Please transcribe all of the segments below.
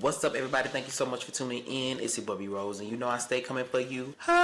What's up, everybody? Thank you so much for tuning in. It's your Bubby Rose, and you know I stay coming for you hoes.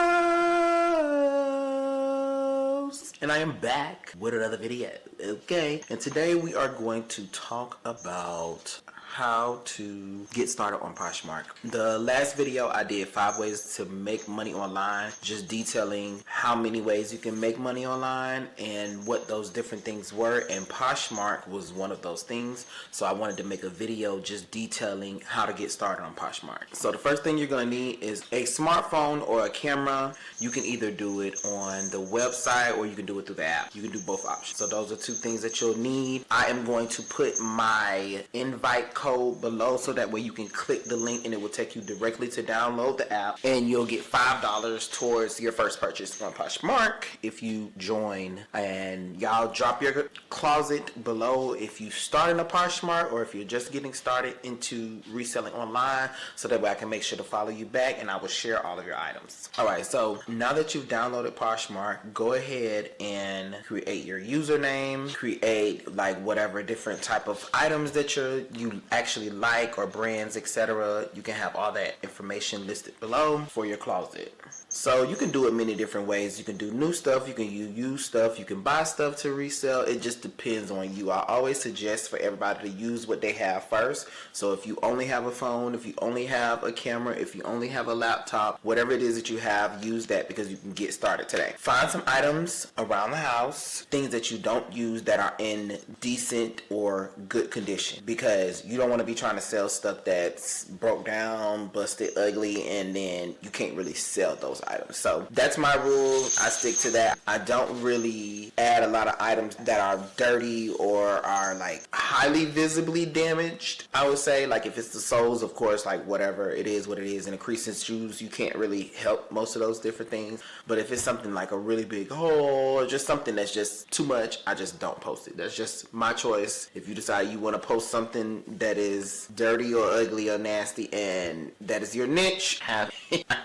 And I am back with another video. Okay, and today we are going to talk about how to get started on Poshmark. The last video I did 5 ways to make money online, just detailing how many ways you can make money online and what those different things were, and Poshmark was one of those things. So I wanted to make a video just detailing how to get started on Poshmark. So the first thing you're going to need is a smartphone or a camera. You can either do it on the website or you can do it through the app. You can do both options. So those are 2 things that you'll need. I am going to put my invite code below so that way you can click the link and it will take you directly to download the app, and you'll get $5 towards your first purchase on Poshmark if you join. And y'all drop your closet below if you start in a Poshmark or if you're just getting started into reselling online, so that way I can make sure to follow you back and I will share all of your items. Alright, so now that you've downloaded Poshmark, go ahead and create your username, create like whatever different type of items that you actually like or brands, etc. You can have all that information listed below for your closet. So you can do it many different ways. You can do new stuff, you can use stuff, you can buy stuff to resell. It just depends on you. I always suggest for everybody to use what they have first. So if you only have a phone, if you only have a camera, if you only have a laptop, whatever it is that you have, use that because you can get started today. Find some items around the house, things that you don't use that are in decent or good condition, because you don't want to be trying to sell stuff that's broke down, busted, ugly, and then you can't really sell those items. So that's my rule. I stick to that. I don't really add a lot of items that are dirty or are like highly visibly damaged. I would say, like, if it's the soles, of course, like whatever, it is what it is. In a crease in shoes, you can't really help most of those different things. But if it's something like a really big hole or just something that's just too much, I just don't post it. That's just my choice. If you decide you want to post something that is dirty or ugly or nasty and that is your niche, I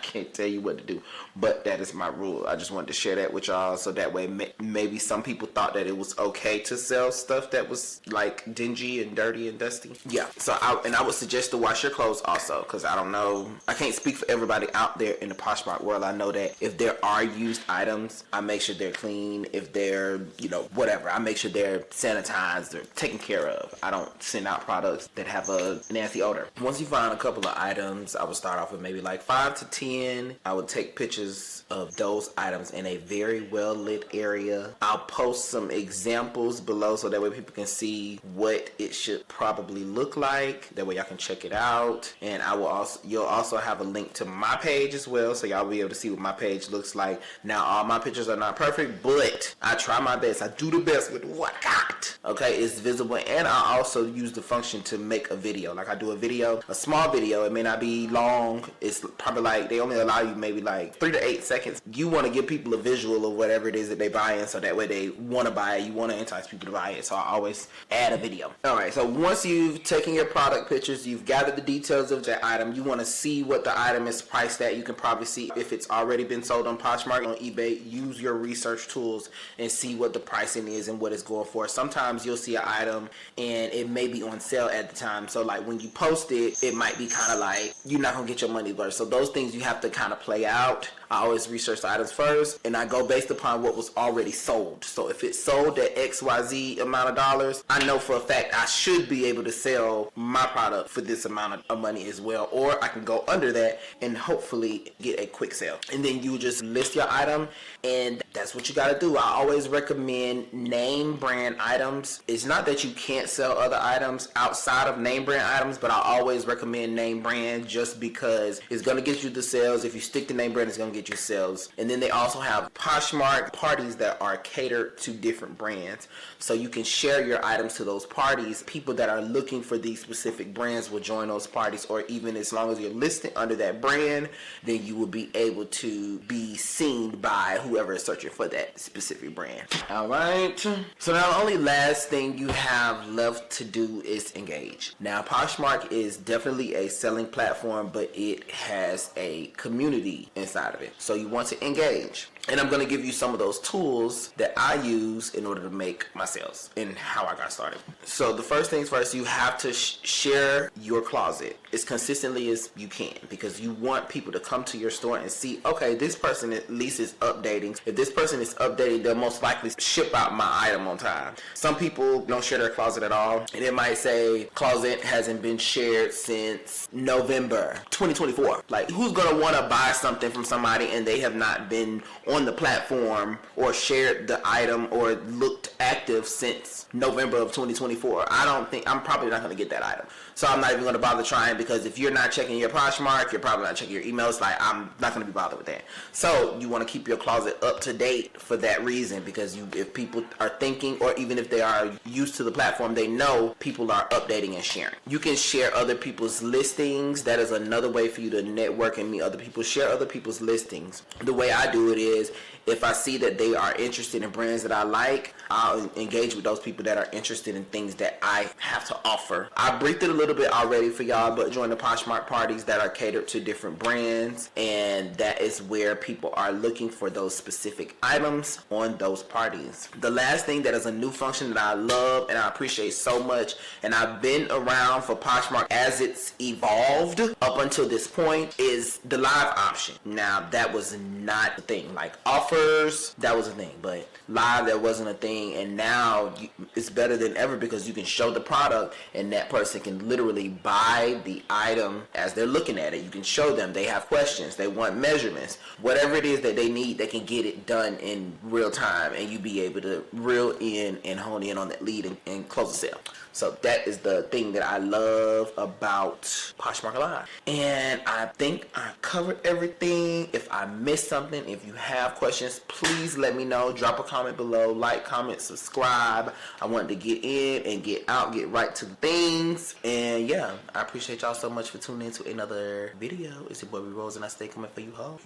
can't tell you what to do, but that is my rule. I just wanted to share that with y'all so that way maybe some people thought that it was okay to sell stuff that was like dingy and dirty and dusty. Yeah, so I would suggest to wash your clothes also, because I don't know, I can't speak for everybody out there in the Poshmark world. I know that if there are used items, I make sure they're clean. If they're, whatever, I make sure they're sanitized, they're taken care of. I don't send out products that have a nasty odor. Once you find a couple of items, I would start off with maybe like 5 to 10. I would take pictures of those items in a very well lit area. I'll post some examples below so that way people can see what it should probably look like. That way y'all can check it out. And you'll also have a link to my page as well, so y'all will be able to see what my page looks like. Now, all my pictures are not perfect, but I try my best. I do the best with what I got. Okay, it's visible, and I also use the function to make a video. Like, I do a small video. It may not be long. It's probably like, they only allow you maybe like 3 to 8 seconds. You want to give people a visual of whatever it is that they buy in, so that way they want to buy it. You want to entice people to buy it, so I always add a video. Alright, so once you've taken your product pictures, you've gathered the details of the item, you want to see what the item is priced at. You can probably see if it's already been sold on Poshmark, on eBay. Use your research tools and see what the pricing is and what it's going for. Sometimes you'll see an item and it may be on sale at the time, so like when you post it, it might be kind of like you're not gonna get your money worth. So those things you have to kind of play out. I always research the items first, and I go based upon what was already sold. So if it's sold at XYZ amount of dollars, I know for a fact I should be able to sell my product for this amount of money as well, or I can go under that and hopefully get a quick sale. And then you just list your item, and that's what you got to do. I always recommend name brand items. It's not that you can't sell other items outside of name brand items, but I always recommend name brand just because it's going to get you the sales. If you stick to name brand, it's going to get you sales. And then they also have Poshmark parties that are catered to different brands, so you can share your items to those parties. People that are looking for these specific brands will join those parties, or even as long as you're listed under that brand, then you will be able to be seen by whoever is searching for that specific brand. Alright, so now the only last thing you have left to do is engage. Now, Poshmark is definitely a selling platform, but it has a community inside of it. So you want to engage. And I'm going to give you some of those tools that I use in order to make my sales and how I got started. So the first things first, you have to share your closet as consistently as you can, because you want people to come to your store and see, okay, this person at least is updating. If this person is updating, they'll most likely ship out my item on time. Some people don't share their closet at all, and it might say closet hasn't been shared since November 2024. Like, who's going to want to buy something from somebody and they have not been on the platform or shared the item or looked active since November of 2024? I'm probably not going to get that item. So I'm not even going to bother trying, because if you're not checking your Poshmark, you're probably not checking your emails. Like, I'm not going to be bothered with that. So you want to keep your closet up to date for that reason, because if people are thinking, or even if they are used to the platform, they know people are updating and sharing. You can share other people's listings. That is another way for you to network and meet other people. Share other people's listings. The way I do it is, if I see that they are interested in brands that I like, I'll engage with those people that are interested in things that I have to offer. I briefed it a little bit already for y'all, but join the Poshmark parties that are catered to different brands, and that is where people are looking for those specific items on those parties. The last thing that is a new function that I love and I appreciate so much, and I've been around for Poshmark as it's evolved up until this point, is the live option. Now, that was not a thing. Like, offers, that was a thing, but live, that wasn't a thing. And now it's better than ever, because you can show the product and that person can literally buy the item as they're looking at it. You can show them, they have questions, they want measurements, whatever it is that they need, they can get it done in real time, and you be able to reel in and hone in on that lead and close the sale. So that is the thing that I love about Poshmark Live. And I think I covered everything. If I missed something, if you have questions, please let me know. Drop a comment below, like, comment, subscribe. I want to get in and get out, get right to things. And yeah, I appreciate y'all so much for tuning in to another video. It's your boy B Rose, and I stay coming for you, ho.